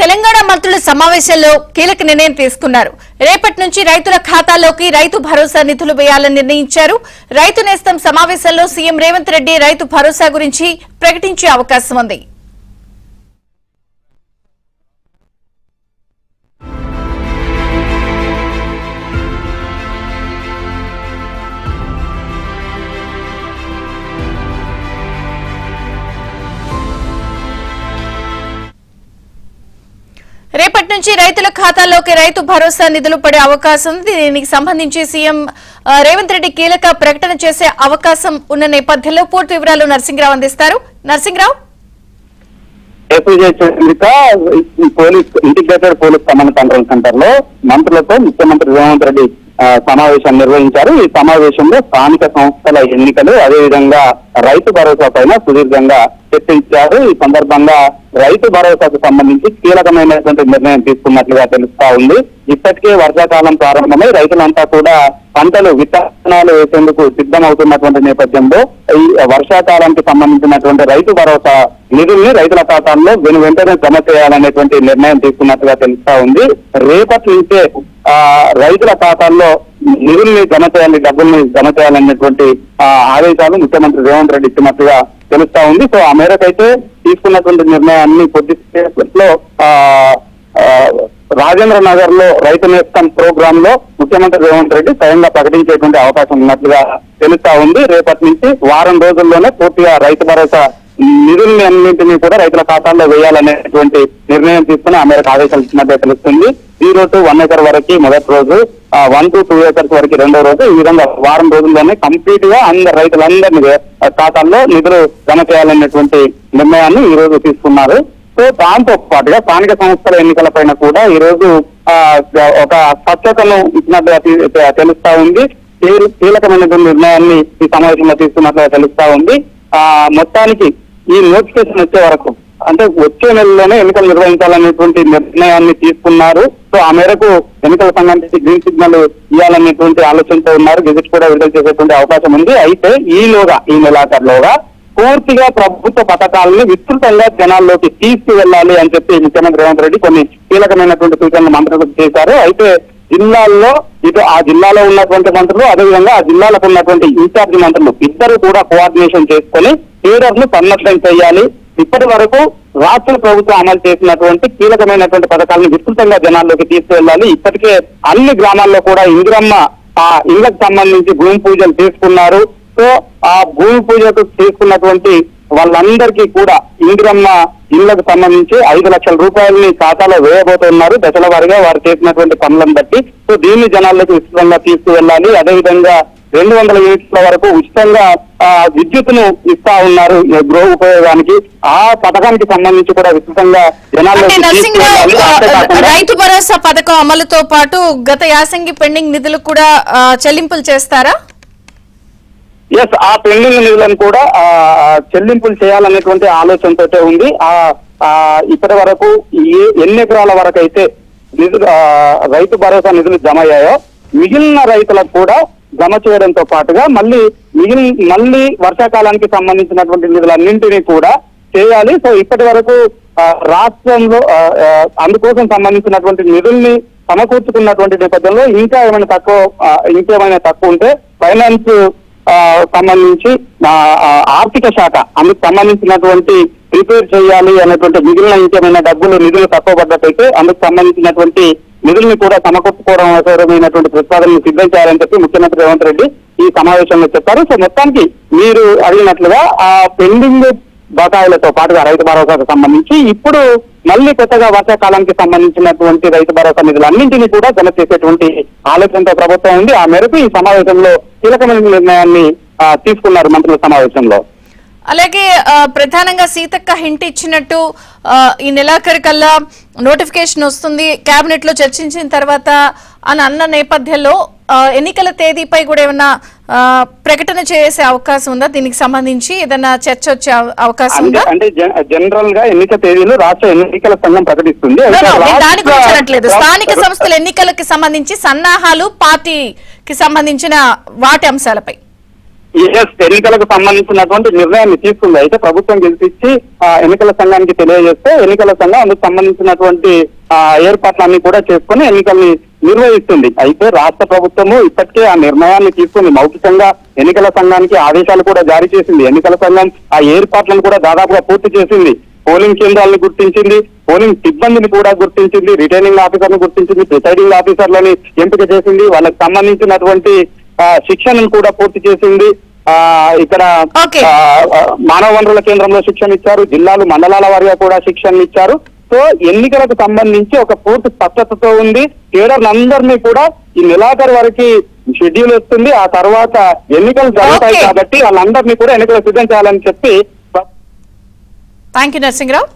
తెలంగాణ మంత్రుల సమావేశంలో కీలక నిర్ణయం తీసుకున్నారు. రేపటి నుంచి రైతుల ఖాతాల్లోకి రైతు భరోసా నిధులు వేయాలని నిర్ణయించారు. రైతు నేస్తం సమావేశంలో సీఎం రేవంత్ రెడ్డి రైతు భరోసా గురించి ప్రకటించే అవకాశం ఉంది. రేపటి నుంచి రైతుల ఖాతాల్లోకి రైతు భరోసా నిధులు పడే అవకాశం ఉంది. దీనికి సంబంధించి సీఎం రేవంత్ రెడ్డి కీలక ప్రకటన చేసే అవకాశం ఉన్న నేపథ్యంలో పూర్తి వివరాలు నరసింహరావు అందిస్తారు. Narasimharao, integrated police command control center లో మంత్రులతో ముఖ్యమంత్రి రేవంత్ రెడ్డి సమావేశం నిర్వహించారు. ఈ సమావేశంలో స్థానిక సంస్థల ఎన్నికలు, అదేవిధంగా రైతు భరోసా పైన సుదీర్ఘంగా చర్చించారు. ఈ సందర్భంగా రైతు భరోసాకు సంబంధించి కీలకమైనటువంటి నిర్ణయం తీసుకున్నట్లుగా తెలుస్తా ఉంది. ఇప్పటికే వర్షాకాలం ప్రారంభమై రైతులంతా కూడా పంటలు విత్తనాలు వేసేందుకు సిద్ధమవుతున్నటువంటి నేపథ్యంలో ఈ వర్షాకాలానికి సంబంధించినటువంటి రైతు భరోసా నిధుల్ని రైతుల ఖాతాల్లో వెంటనే జమ చేయాలనేటువంటి నిర్ణయం తీసుకున్నట్టుగా తెలుస్తా ఉంది. రేపటి నుంచే రైతుల ఖాతాల్లో నిధుల్ని జమ చేయాలి, డబ్బుల్ని జమ చేయాలనేటువంటి ఆదేశాలు ముఖ్యమంత్రి రేవంత్ రెడ్డి ఇచ్చినట్టుగా తెలుస్తా ఉంది. సో ఆ మేరకైతే తీసుకున్నటువంటి నిర్ణయాన్ని కొద్దిసేపట్లో రాజేంద్ర నగర్ లో రైతు నేస్తం ప్రోగ్రామ్ లో ముఖ్యమంత్రి రేవంత్ రెడ్డి స్వయంగా ప్రకటించేటువంటి అవకాశం ఉన్నట్లుగా తెలుస్తా ఉంది. రేపటి నుంచి వారం రోజుల్లోనే పూర్తిగా రైతు భరోసా నిధుల్ని అన్నింటినీ కూడా రైతుల ఖాతాల్లో వేయాలనేటువంటి నిర్ణయం తీసుకుని ఆ మేరకు ఆదేశాలు ఇచ్చినట్టే తెలుస్తుంది. 0 to 1 acre వరకు మొదటి రోజు, 1 to 2 acres వరకు రెండో రోజు, ఈ విధంగా వారం రోజుల్లోనే కంప్లీట్ గా అందరు రైతులందరినీ ఖాతాల్లో నిధులు జమ చేయాలనేటువంటి నిర్ణయాన్ని ఈ రోజు తీసుకున్నారు. సో దాంతో పాటుగా స్థానిక సంస్థల ఎన్నికల పైన కూడా ఈ రోజు ఒక స్పష్టతను ఇచ్చినట్టుగా తెలుస్తా ఉంది. కీలకమైనటువంటి నిర్ణయాన్ని ఈ సమావేశంలో తీసుకున్నట్లుగా తెలుస్తా ఉంది. మొత్తానికి ఈ నోటిఫికేషన్ వచ్చే వరకు, అంటే వచ్చే నెలలోనే ఎన్నికలు నిర్వహించాలనేటువంటి నిర్ణయాన్ని తీసుకున్నారు. సో ఆ మేరకు ఎన్నికల సంఘానికి గ్రీన్ సిగ్నల్ ఇవ్వాలనేటువంటి ఆలోచనతో ఉన్నారు. గెజెట్ కూడా విడుదల చేసేటువంటి అవకాశం ఉంది. అయితే ఈ నెలాఖరులోగా పూర్తిగా ప్రభుత్వ పథకాలను విస్తృతంగా జనాల్లోకి తీసుకువెళ్ళాలి అని చెప్పి ముఖ్యమంత్రి రేవంత్ రెడ్డి కొన్ని కీలకమైనటువంటి సూచనలు మంత్రులకు చేశారు. అయితే జిల్లాల్లో ఇటు ఆ జిల్లాలో ఉన్నటువంటి మంత్రులు, అదేవిధంగా ఆ జిల్లాలకు ఉన్నటువంటి ఇన్ఛార్జి మంత్రులు ఇద్దరు కూడా కోఆర్డినేషన్ చేసుకుని లీడర్లు సన్నద్ధం చేయాలి. ఇప్పటి వరకు రాష్ట్ర ప్రభుత్వం అమలు చేసినటువంటి కీలకమైనటువంటి పథకాలను విస్తృతంగా జనాల్లోకి తీసుకువెళ్ళాలి. ఇప్పటికే అన్ని గ్రామాల్లో కూడా ఇందిరమ్మ ఇళ్లకు సంబంధించి భూమి పూజలు తీసుకున్నారు. సో ఆ భూమి పూజకు తీసుకున్నటువంటి వాళ్ళందరికీ కూడా ఇందిరమ్మ ఇళ్లకు సంబంధించి 5 లక్షల రూపాయలని ఖాతాలో వేయబోతున్నారు. దశల వారీగా వారు చేసినటువంటి పనులను బట్టి. సో దీన్ని జనాల్లోకి విస్తృతంగా తీసుకువెళ్ళాలి. అదేవిధంగా 200 యూనిట్ల వరకు ఉచితంగా విద్యుత్తును ఇస్తా ఉన్నారు గృహ ఉపయోగానికి. ఆ పథకానికి సంబంధించి కూడా విస్తృతంగా జనాల్లోకి రైతు భరోసా పథకం అమలుతో పాటు గత యాసంగి పెండింగ్ నిధులు కూడా చెల్లింపులు చేస్తారా? ఎస్, ఆ పెండింగ్ నిధులను కూడా చెల్లింపులు చేయాలనేటువంటి ఆలోచనతో ఉంది. ఇప్పటి వరకు ఎన్ని ఎకరాల వరకు అయితే నిధులు రైతు భరోసా నిధులు జమ అయ్యాయో మిగిలిన రైతులకు కూడా జమ చేయడంతో పాటుగా మళ్ళీ వర్షాకాలానికి సంబంధించినటువంటి నిధులన్నింటినీ కూడా చేయాలి. సో ఇప్పటి వరకు రాష్ట్రంలో అందుకోసం సంబంధించినటువంటి నిధుల్ని సమకూర్చుకున్నటువంటి నేపథ్యంలో ఇంకేమైనా తక్కువ ఉంటే ఫైనాన్స్ సంబంధించి ఆర్థిక శాఖ అందుకు సంబంధించినటువంటి ప్రిపేర్ చేయాలి అనేటువంటి మిగిలిన ఇంకేమైనా నిధులు తక్కువ పడ్డట్టయితే అందుకు సంబంధించినటువంటి నిధుల్ని కూడా సమకూర్చుకోవడం అవసరమైనటువంటి ప్రతిపాదనను సిద్ధం చేయాలని చెప్పి ముఖ్యమంత్రి రేవంత్ రెడ్డి ఈ సమావేశంలో చెప్పారు. సో మొత్తానికి మీరు అడిగినట్లుగా ఆ పెండింగ్ బకాయిలతో పాటుగా రైతు భరోసాకు సంబంధించి ఇప్పుడు మళ్ళీ కొత్తగా వర్షాకాలానికి సంబంధించినటువంటి రైతు భరోసా నిధులు అన్నింటినీ కూడా జమ చేసేటువంటి ఆలోచనతో ప్రభుత్వం ఉంది. ఆ మేరకు ఈ సమావేశంలో కీలకమైన నిర్ణయాన్ని తీసుకున్నారు మంత్రుల సమావేశంలో. అలాగే ప్రధానంగా సీతక్క హింట్ ఇచ్చినట్టు ఈ నెలాఖరు కల్లా నోటిఫికేషన్ వస్తుంది, కేబినెట్ లో చర్చించిన తర్వాత అని అన్న నేపథ్యంలో ఎన్నికల తేదీపై కూడా ఏమన్నా ప్రకటన చేసే అవకాశం ఉందా? దీనికి సంబంధించి ఏదైనా చర్చ వచ్చే అవకాశం ఉందా? అంటే జనరల్ గా ఎన్నికల తేదీలు రాష్ట్ర ఎన్నికల సంఘం ప్రకటిస్తుంది. దాని గురించి అనట్లేదు, స్థానిక సంస్థల ఎన్నికలకి సంబంధించి సన్నాహాలు, పార్టీకి సంబంధించిన వాటి అంశాలపై. ఎన్నికలకు సంబంధించినటువంటి నిర్ణయాన్ని తీసుకుంది. అయితే ప్రభుత్వం గెలిపించి ఎన్నికల సంఘానికి తెలియజేస్తే ఎన్నికల సంఘం అందుకు సంబంధించినటువంటి ఏర్పాట్లన్నీ కూడా చేసుకుని ఎన్నికల్ని నిర్వహిస్తుంది. అయితే రాష్ట్ర ప్రభుత్వము ఇప్పటికే ఆ నిర్ణయాన్ని తీసుకుని మౌఖికంగా ఎన్నికల సంఘానికి ఆదేశాలు కూడా జారీ చేసింది. ఎన్నికల సంఘం ఆ ఏర్పాట్లను కూడా దాదాపుగా పూర్తి చేసింది. పోలింగ్ కేంద్రాలను గుర్తించింది, పోలింగ్ సిబ్బందిని కూడా గుర్తించింది, రిటర్నింగ్ ఆఫీసర్ను గుర్తించింది, ప్రిసైడింగ్ ఆఫీసర్లని ఎంపిక చేసింది, వాళ్ళకి సంబంధించినటువంటి శిక్షణను కూడా పూర్తి చేసింది. ఇక్కడ మానవ వనరుల కేంద్రంలో శిక్షణ ఇచ్చారు, జిల్లాలు మండలాల వారిగా కూడా శిక్షణ ఇచ్చారు. సో ఎన్నికలకు సంబంధించి ఒక పూర్తి స్పష్టతతో ఉంది. కేడర్లందరినీ కూడా ఈ నెలాఖరు వరకు షెడ్యూల్ వస్తుంది. ఆ తర్వాత ఎన్నికలు జరుగుతాయి కాబట్టి వాళ్ళందరినీ కూడా ఎన్నికలు సిద్ధం చేయాలని చెప్పి. Thank you Narasimharao.